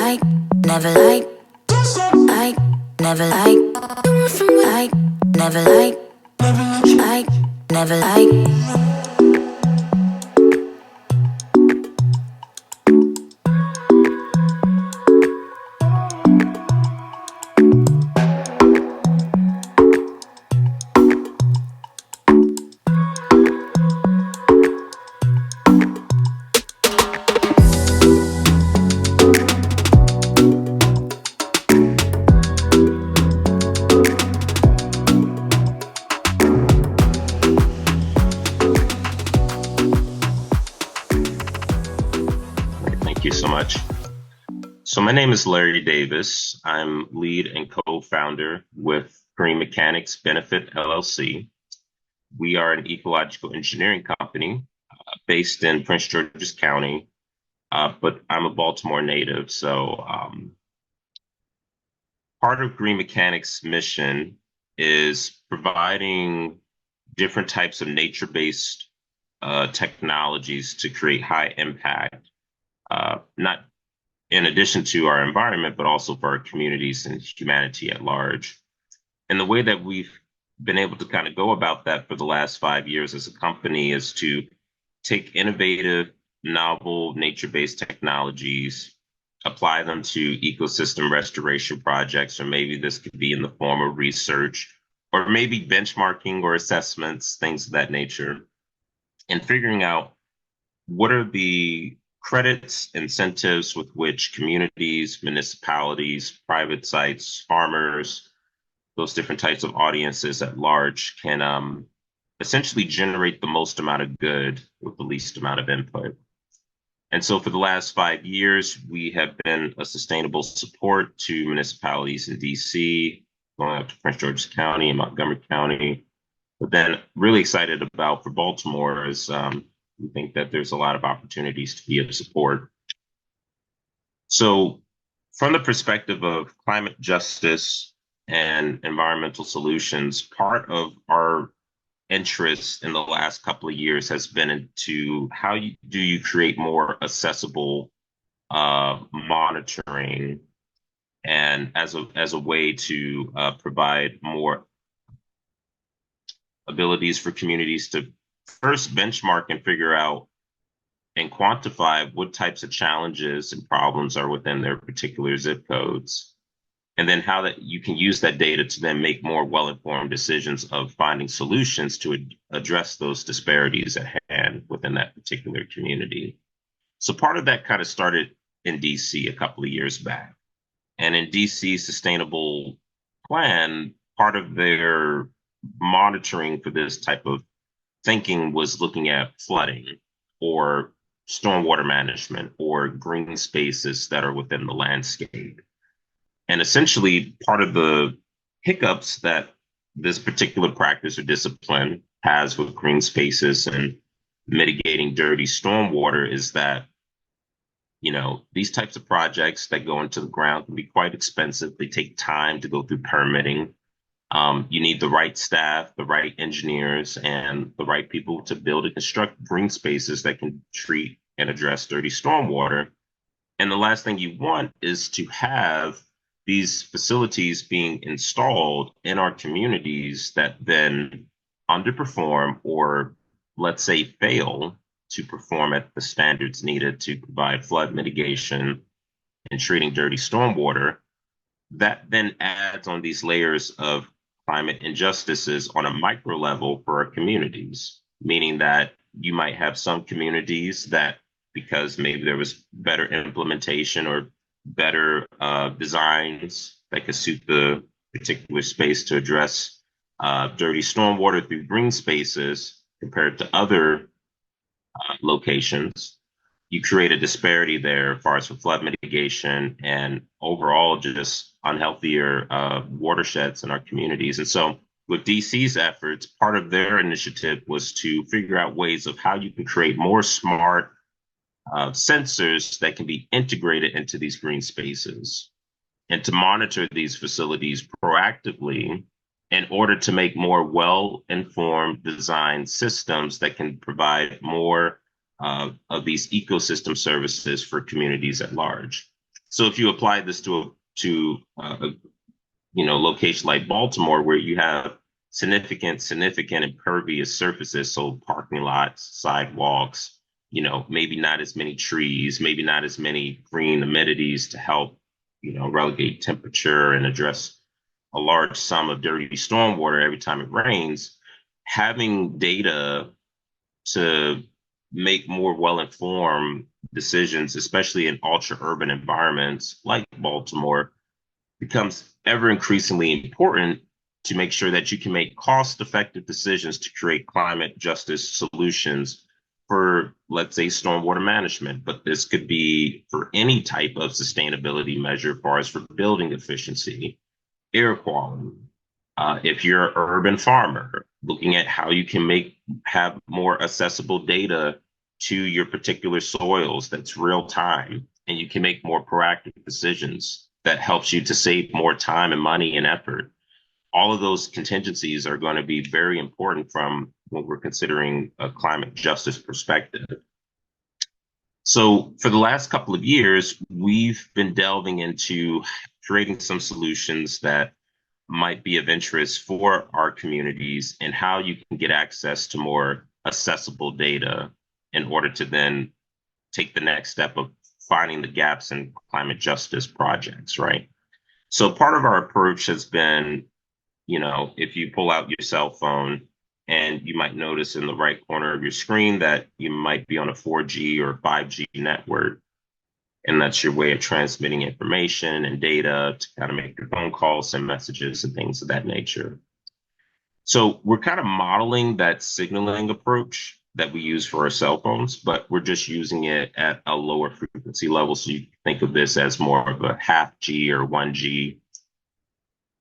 like, never like, never like, like, never like, never like. Thank you so much. So my name is Larry Davis. I'm lead and co-founder with Green Mechanics Benefit LLC. We are an ecological engineering company based in Prince George's County, but I'm a Baltimore native. So part of Green Mechanics' mission is providing different types of nature-based technologies to create high impact, not in addition to our environment, but also for our communities and humanity at large. And the way that we've been able to kind of go about that for the last 5 years as a company is to take innovative, novel, nature-based technologies, apply them to ecosystem restoration projects, or maybe this could be in the form of research, or maybe benchmarking or assessments, things of that nature, and figuring out what are the credits, incentives with which communities, municipalities, private sites, farmers, those different types of audiences at large can essentially generate the most amount of good with the least amount of input. And so for the last 5 years, we have been a sustainable support to municipalities in DC, going up to Prince George's County and Montgomery County. But then really excited about for Baltimore is we think that there's a lot of opportunities to be of support. So from the perspective of climate justice and environmental solutions, part of our interest in the last couple of years has been into how do you create more accessible monitoring and as a way to provide more abilities for communities to first benchmark and figure out and quantify what types of challenges and problems are within their particular zip codes. And then how that you can use that data to then make more well-informed decisions of finding solutions to address those disparities at hand within that particular community. So part of that kind of started in DC a couple of years back. And in DC's sustainable plan, part of their monitoring for this type of thinking was looking at flooding or stormwater management or green spaces that are within the landscape. And essentially, part of the hiccups that this particular practice or discipline has with green spaces and mitigating dirty stormwater is that, you know, these types of projects that go into the ground can be quite expensive. They take time to go through permitting. You need the right staff, the right engineers, and the right people to build and construct green spaces that can treat and address dirty stormwater. And the last thing you want is to have these facilities being installed in our communities that then underperform or, let's say, fail to perform at the standards needed to provide flood mitigation and treating dirty stormwater. That then adds on these layers of climate injustices on a micro level for our communities, meaning that you might have some communities that, because maybe there was better implementation or better designs that could suit the particular space to address dirty stormwater through green spaces compared to other locations, you create a disparity there as far as for flood mitigation and overall just unhealthier watersheds in our communities. And so with DC's efforts, part of their initiative was to figure out ways of how you can create more smart sensors that can be integrated into these green spaces and to monitor these facilities proactively in order to make more well-informed design systems that can provide more of these ecosystem services for communities at large. So if you apply this to a location like Baltimore, where you have significant impervious surfaces, so parking lots, sidewalks, maybe not as many trees, maybe not as many green amenities to help, relegate temperature and address a large sum of dirty stormwater every time it rains. Having data to make more well-informed decisions, especially in ultra-urban environments like Baltimore, becomes ever increasingly important to make sure that you can make cost-effective decisions to create climate justice solutions for, let's say, stormwater management. But this could be for any type of sustainability measure, as far as for building efficiency, air quality. If you're an urban farmer, looking at how you can have more accessible data to your particular soils that's real time, and you can make more proactive decisions that helps you to save more time and money and effort. All of those contingencies are going to be very important from when we're considering a climate justice perspective. So for the last couple of years, we've been delving into creating some solutions that might be of interest for our communities and how you can get access to more accessible data in order to then take the next step of finding the gaps in climate justice projects, right? So part of our approach has been, if you pull out your cell phone, and you might notice in the right corner of your screen that you might be on a 4G or 5G network. And that's your way of transmitting information and data to kind of make your phone calls, send messages, and things of that nature. So we're kind of modeling that signaling approach that we use for our cell phones, but we're just using it at a lower frequency level. So you think of this as more of a half G or 1G.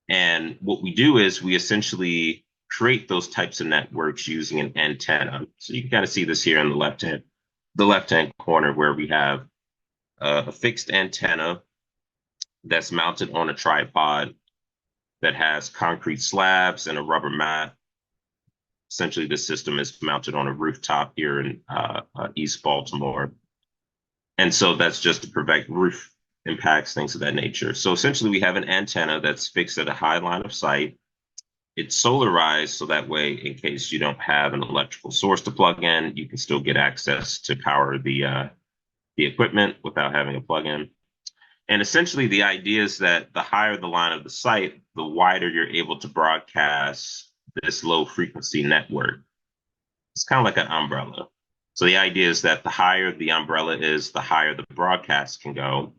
And what we do is we essentially create those types of networks using an antenna. So you can kind of see this here in the left-hand corner, where we have a fixed antenna that's mounted on a tripod that has concrete slabs and a rubber mat. Essentially, the system is mounted on a rooftop here in East Baltimore. And so that's just to prevent roof impacts, things of that nature. So essentially, we have an antenna that's fixed at a high line of sight. It's solarized, so that way, in case you don't have an electrical source to plug in, you can still get access to power the equipment without having a plug-in. And essentially, the idea is that the higher the line of the site, the wider you're able to broadcast this low frequency network. It's kind of like an umbrella. So the idea is that the higher the umbrella is, the higher the broadcast can go,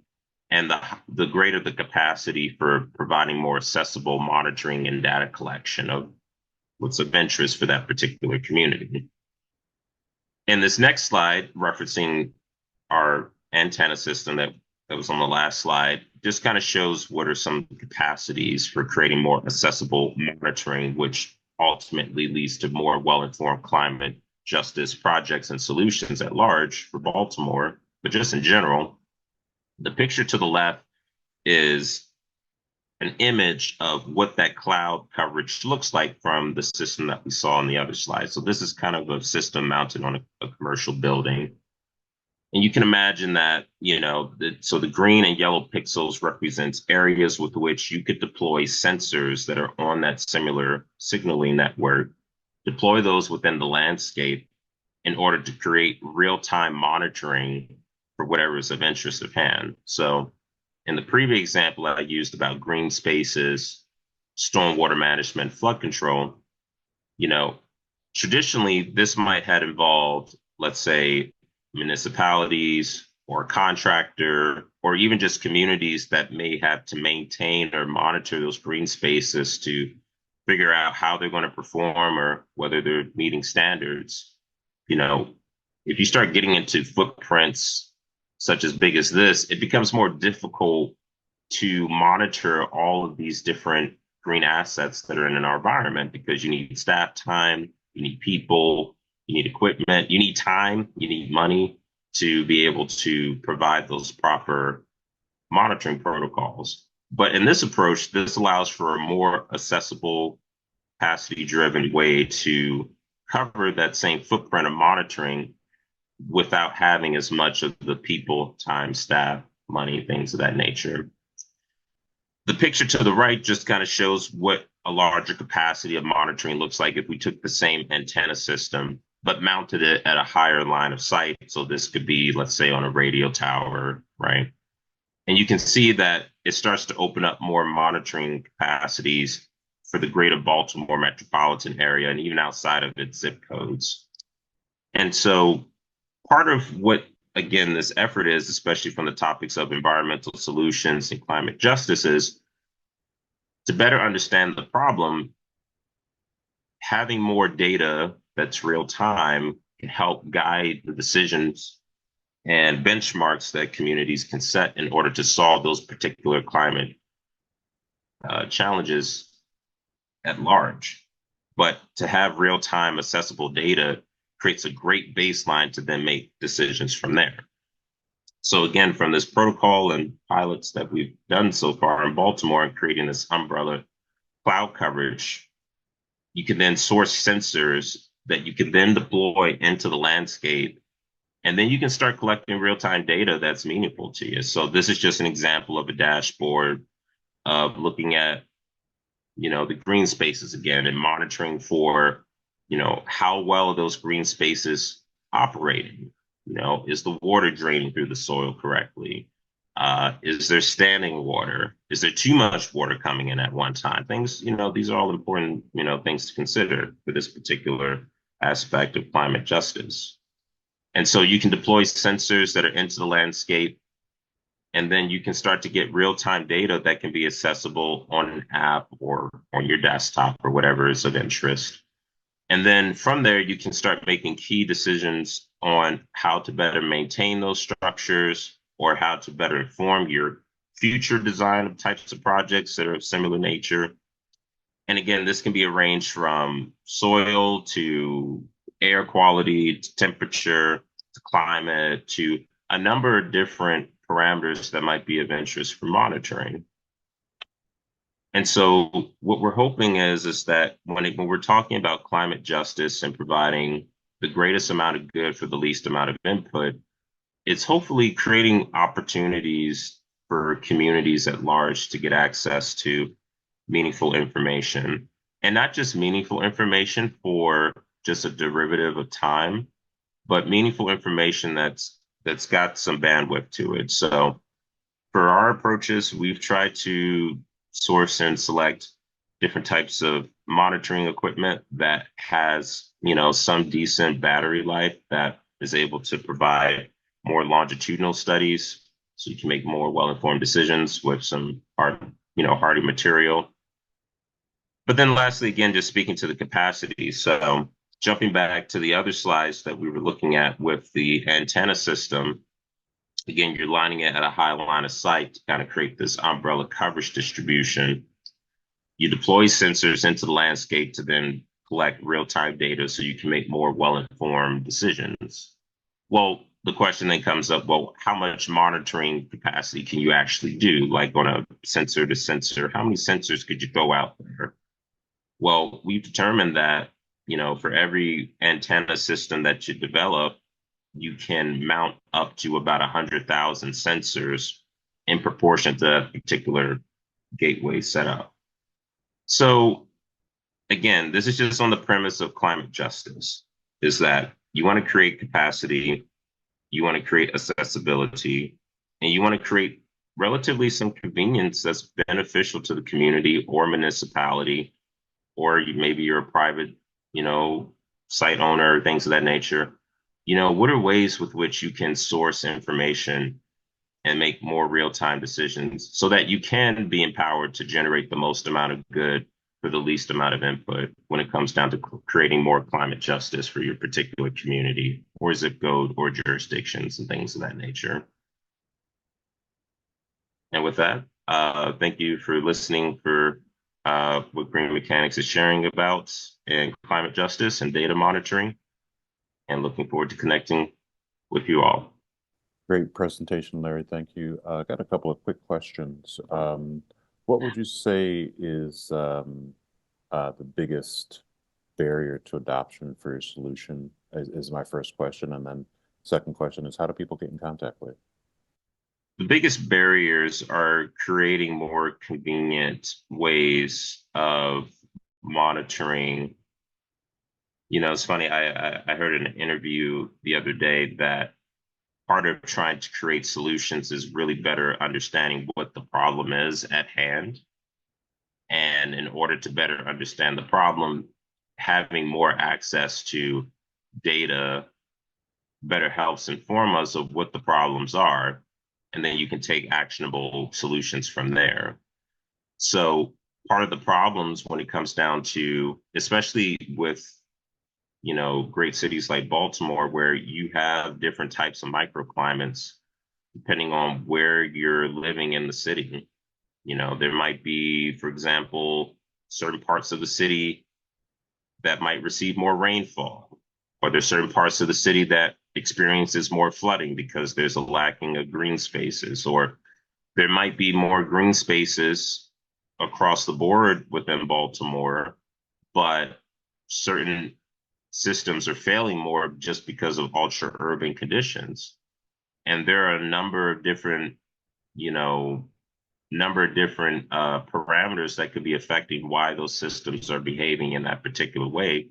and the greater the capacity for providing more accessible monitoring and data collection of what's of interest for that particular community. In this next slide, referencing our antenna system that was on the last slide, just kind of shows what are some capacities for creating more accessible monitoring, which ultimately leads to more well-informed climate justice projects and solutions at large for Baltimore, but just in general. The picture to the left is an image of what that cloud coverage looks like from the system that we saw on the other slide. So this is kind of a system mounted on a commercial building. And you can imagine that, so the green and yellow pixels represents areas with which you could deploy sensors that are on that similar signaling network, deploy those within the landscape in order to create real-time monitoring for whatever is of interest of hand. So in the previous example I used about green spaces, stormwater management, flood control, traditionally this might have involved, let's say, municipalities or a contractor, or even just communities that may have to maintain or monitor those green spaces to figure out how they're going to perform or whether they're meeting standards. If you start getting into footprints such as big as this, it becomes more difficult to monitor all of these different green assets that are in our environment, because you need staff time, you need people, you need equipment, you need time, you need money to be able to provide those proper monitoring protocols. But in this approach, this allows for a more accessible, capacity-driven way to cover that same footprint of monitoring without having as much of the people, time, staff, money, things of that nature. The picture to the right just kind of shows what a larger capacity of monitoring looks like if we took the same antenna system, but mounted it at a higher line of sight. So this could be, let's say, on a radio tower, right? And you can see that it starts to open up more monitoring capacities for the greater Baltimore metropolitan area and even outside of its zip codes. And so part of what, again, this effort is, especially from the topics of environmental solutions and climate justice, is to better understand the problem. Having more data that's real time can help guide the decisions and benchmarks that communities can set in order to solve those particular climate challenges at large. But to have real time accessible data creates a great baseline to then make decisions from there. So again, from this protocol and pilots that we've done so far in Baltimore and creating this umbrella cloud coverage, you can then source sensors that you can then deploy into the landscape. And then you can start collecting real-time data that's meaningful to you. So this is just an example of a dashboard of looking at, the green spaces again and monitoring for, how well those green spaces operating. Is the water draining through the soil correctly? Is there standing water? Is there too much water coming in at one time? Things, these are all important, things to consider for this particular aspect of climate justice. And so you can deploy sensors that are into the landscape, and then you can start to get real-time data that can be accessible on an app or on your desktop or whatever is of interest. And then from there, you can start making key decisions on how to better maintain those structures or how to better inform your future design of types of projects that are of similar nature. And again, this can be arranged from soil to air quality to temperature to climate to a number of different parameters that might be of interest for monitoring. And so what we're hoping is that when we're talking about climate justice and providing the greatest amount of good for the least amount of input, it's hopefully creating opportunities for communities at large to get access to meaningful information, and not just meaningful information for just a derivative of time, but meaningful information that's got some bandwidth to it. So for our approaches, we've tried to source and select different types of monitoring equipment that has, some decent battery life that is able to provide more longitudinal studies, so you can make more well-informed decisions with some hardy material. But then lastly, again, just speaking to the capacity. So jumping back to the other slides that we were looking at with the antenna system, again, you're lining it at a high line of sight to kind of create this umbrella coverage distribution. You deploy sensors into the landscape to then collect real-time data so you can make more well-informed decisions. Well, the question then comes up, well, how much monitoring capacity can you actually do? Like on a sensor to sensor, how many sensors could you throw out there? Well, we've determined that, for every antenna system that you develop, you can mount up to about 100,000 sensors in proportion to that particular gateway setup. So again, this is just on the premise of climate justice, is that you want to create capacity, you want to create accessibility, and you want to create relatively some convenience that's beneficial to the community or municipality, or maybe you're a private, site owner, things of that nature. What are ways with which you can source information and make more real-time decisions so that you can be empowered to generate the most amount of good for the least amount of input when it comes down to creating more climate justice for your particular community or zip code or jurisdictions and things of that nature. And with that, thank you for listening for what Green Mechanics is sharing about and climate justice and data monitoring, and looking forward to connecting with you all. Great presentation, Larry. Thank you. I got a couple of quick questions. What would you say is the biggest barrier to adoption for your solution is my first question. And then second question is, how do people get in contact with you? The biggest barriers are creating more convenient ways of monitoring. It's funny, I heard in an interview the other day that part of trying to create solutions is really better understanding what the problem is at hand. And in order to better understand the problem, having more access to data better helps inform us of what the problems are. And then you can take actionable solutions from there. So part of the problems when it comes down to, especially with, great cities like Baltimore, where you have different types of microclimates, depending on where you're living in the city. There might be, for example, certain parts of the city that might receive more rainfall, or there's certain parts of the city that experiences more flooding because there's a lacking of green spaces, or there might be more green spaces across the board within Baltimore, but certain systems are failing more just because of ultra urban conditions. And there are a you know, number of different parameters that could be affecting why those systems are behaving in that particular way.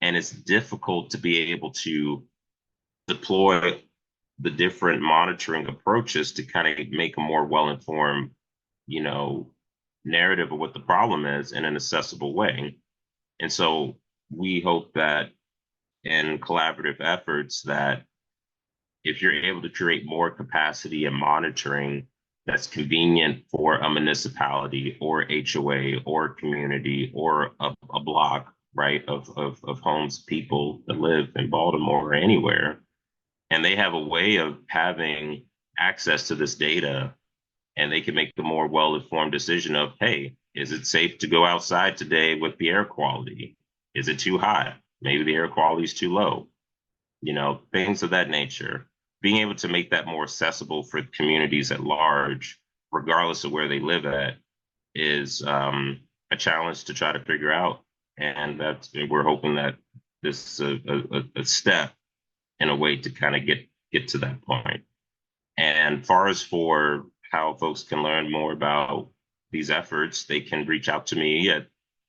And it's difficult to be able to deploy the different monitoring approaches to kind of make a more well-informed, you know, narrative of what the problem is in an accessible way. And so we hope that in collaborative efforts that if you're able to create more capacity and monitoring that's convenient for a municipality or HOA or community or a block, right, of homes, people that live in Baltimore or anywhere, and they have a way of having access to this data, and they can make a more well-informed decision of, hey, is it safe to go outside today with the air quality? Is it too hot? Maybe the air quality is too low. Things of that nature. Being able to make that more accessible for communities at large, regardless of where they live at, is a challenge to try to figure out. And we're hoping that this is a step in a way to kind of get to that point. And far as for how folks can learn more about these efforts, they can reach out to me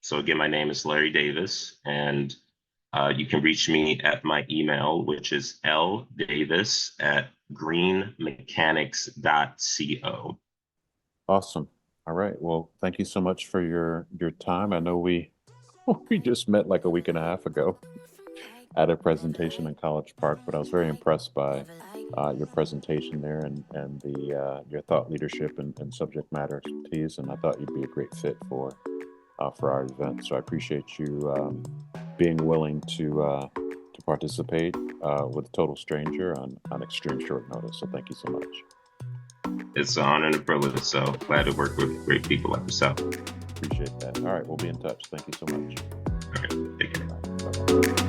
so again, my name is Larry Davis, and you can reach me at my email, which is ldavis@greenmechanics.co. Awesome. All right. Well, thank you so much for your time. I know we we just met like a week and a half ago at a presentation in College Park, but I was very impressed by your presentation there and your thought leadership and subject matter expertise, and I thought you'd be a great fit for our event. So I appreciate you being willing to participate with a total stranger on extreme short notice. So thank you so much. It's an honor and a privilege. So glad to work with great people like yourself. Appreciate that. All right, we'll be in touch. Thank you so much. All right, take care. Bye-bye.